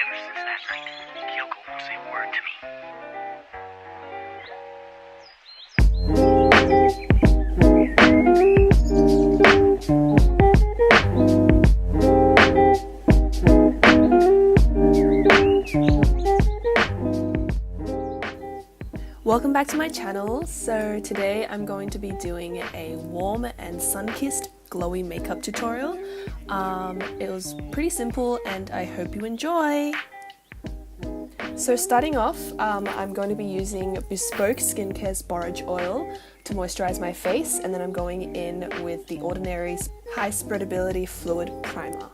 Ever since that night, Kyoko won't say a word to me. Welcome back to my channel. So today I'm going to be doing a warm and sun-kissed glowy makeup tutorial. It was pretty simple and I hope you enjoy. So starting off, I'm going to be using Bespoke Skincare's Borage Oil to moisturize my face, and then I'm going in with the Ordinary's High Spreadability Fluid Primer.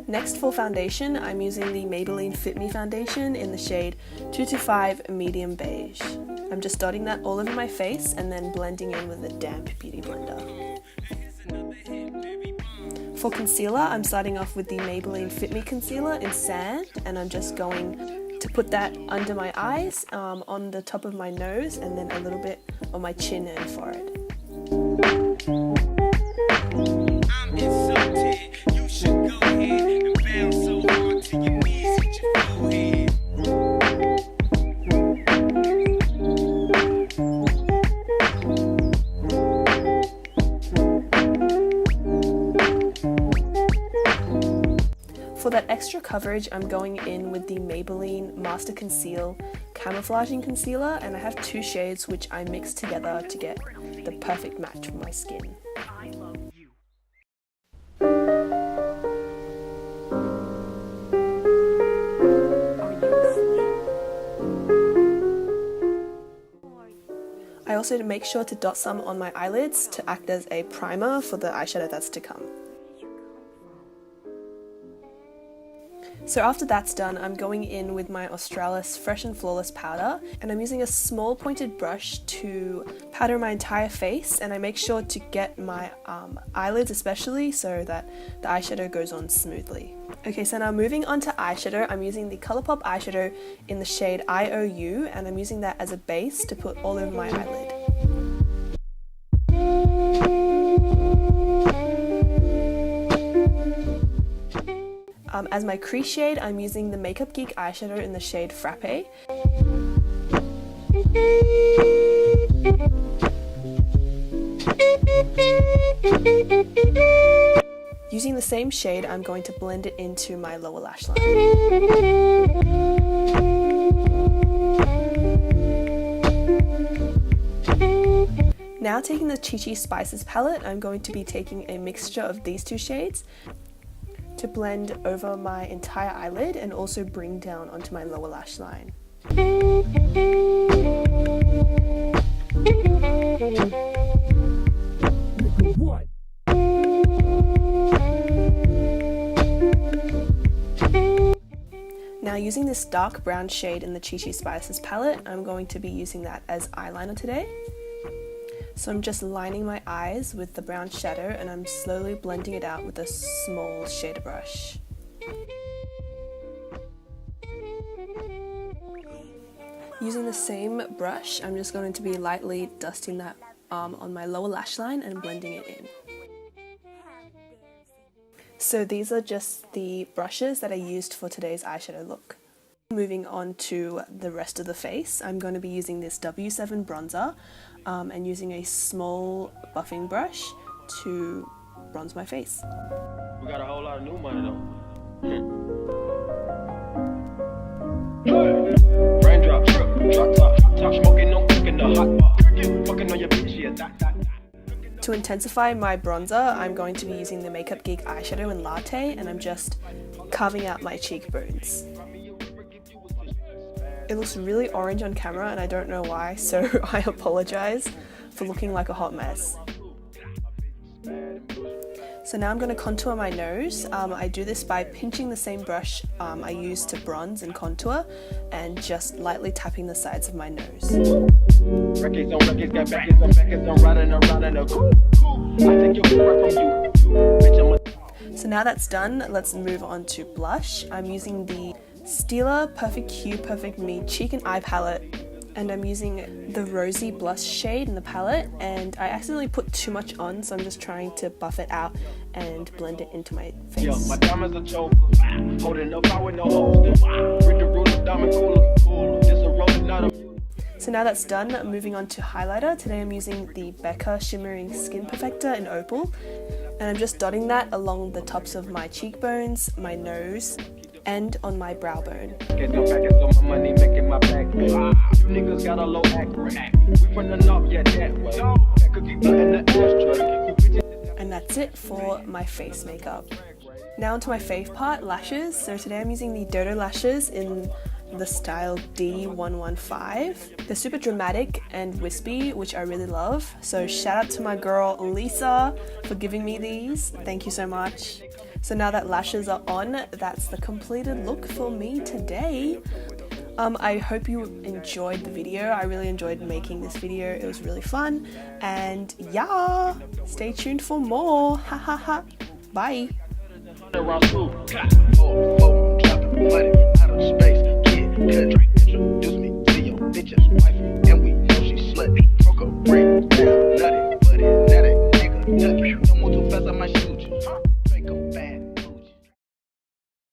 Next, for foundation, I'm using the Maybelline Fit Me foundation in the shade 225 Medium Beige. I'm just dotting that all over my face and then blending in with a damp beauty blender. For concealer, I'm starting off with the Maybelline Fit Me concealer in Sand, and I'm just going to put that under my eyes, on the top of my nose, and then a little bit on my chin and forehead. I'm insulted. You should go ahead and bounce so hard to your knees, hit your forehead. For that extra coverage, I'm going in with the Maybelline Master Conceal Camouflaging Concealer, and I have two shades which I mix together to get the perfect match for my skin. I love you. I also make sure to dot some on my eyelids to act as a primer for the eyeshadow that's to come. So after that's done, I'm going in with my Australis Fresh and Flawless powder, and I'm using a small pointed brush to powder my entire face, and I make sure to get my eyelids especially so that the eyeshadow goes on smoothly. Okay, so now moving on to eyeshadow, I'm using the Colourpop eyeshadow in the shade IOU, and I'm using that as a base to put all over my eyelid. As my crease shade, I'm using the Makeup Geek eyeshadow in the shade Frappe. Using the same shade, I'm going to blend it into my lower lash line. Now taking the ChiChi Spices palette, I'm going to be taking a mixture of these two shades to blend over my entire eyelid and also bring down onto my lower lash line. Now using this dark brown shade in the ChiChi Spices palette, I'm going to be using that as eyeliner today. So I'm just lining my eyes with the brown shadow, and I'm slowly blending it out with a small shader brush. Using the same brush, I'm just going to be lightly dusting that on my lower lash line and blending it in. So these are just the brushes that I used for today's eyeshadow look. Moving on to the rest of the face, I'm going to be using this W7 bronzer and using a small buffing brush to bronze my face. We got a whole lot of new money though. Raindrop, trip, drop top smoking, no cooking the hot bar. Fucking on your bitch, yeah, that. To intensify my bronzer, I'm going to be using the Makeup Geek eyeshadow in Latte, and I'm just carving out my cheekbones. It looks really orange on camera and I don't know why, so I apologize for looking like a hot mess. So now I'm going to contour my nose. I do this by pinching the same brush I used to bronze and contour and just lightly tapping the sides of my nose. Records on records, got backers on backers, I'm riding around in a coupe. I take your right from you. Bitch, So now that's done, let's move on to blush. I'm using the Stila Perfect Hue Perfect Me Cheek and Eye Palette and I'm using the rosy blush shade in the palette, and I accidentally put too much on, so I'm just trying to buff it out and blend it into my face. Yo, my diamonds a choker. Holding up out with no holes. Read the ruler, diamond cooler. This a roller, not a. So now that's done, moving on to highlighter. Today I'm using the Becca Shimmering Skin Perfector in Opal, and I'm just dotting that along the tops of my cheekbones, my nose, and on my brow bone. Get some packets on my money, making my back. You niggas got a low act rate. We from the north, yeah, that way. That cookie butt in the ashtray. And that's it for my face makeup. Now onto my fave part, lashes. So today I'm using the dodolashes in the style D115. They're super dramatic and wispy, which I really love. So shout out to my girl Lisa for giving me these. Thank you so much. So now that lashes are on, that's the completed look for me today. I hope you enjoyed the video. I really enjoyed making this video. It was really fun. And yeah, stay tuned for more. Ha ha ha. Bye. Around school, money out of space. Good drink, introduce me to your bitch's wife, and we know she slutty. Broke a break down, nutty, buddy, nutty, nigga, nutty. Don't move too fast, I might shoot you.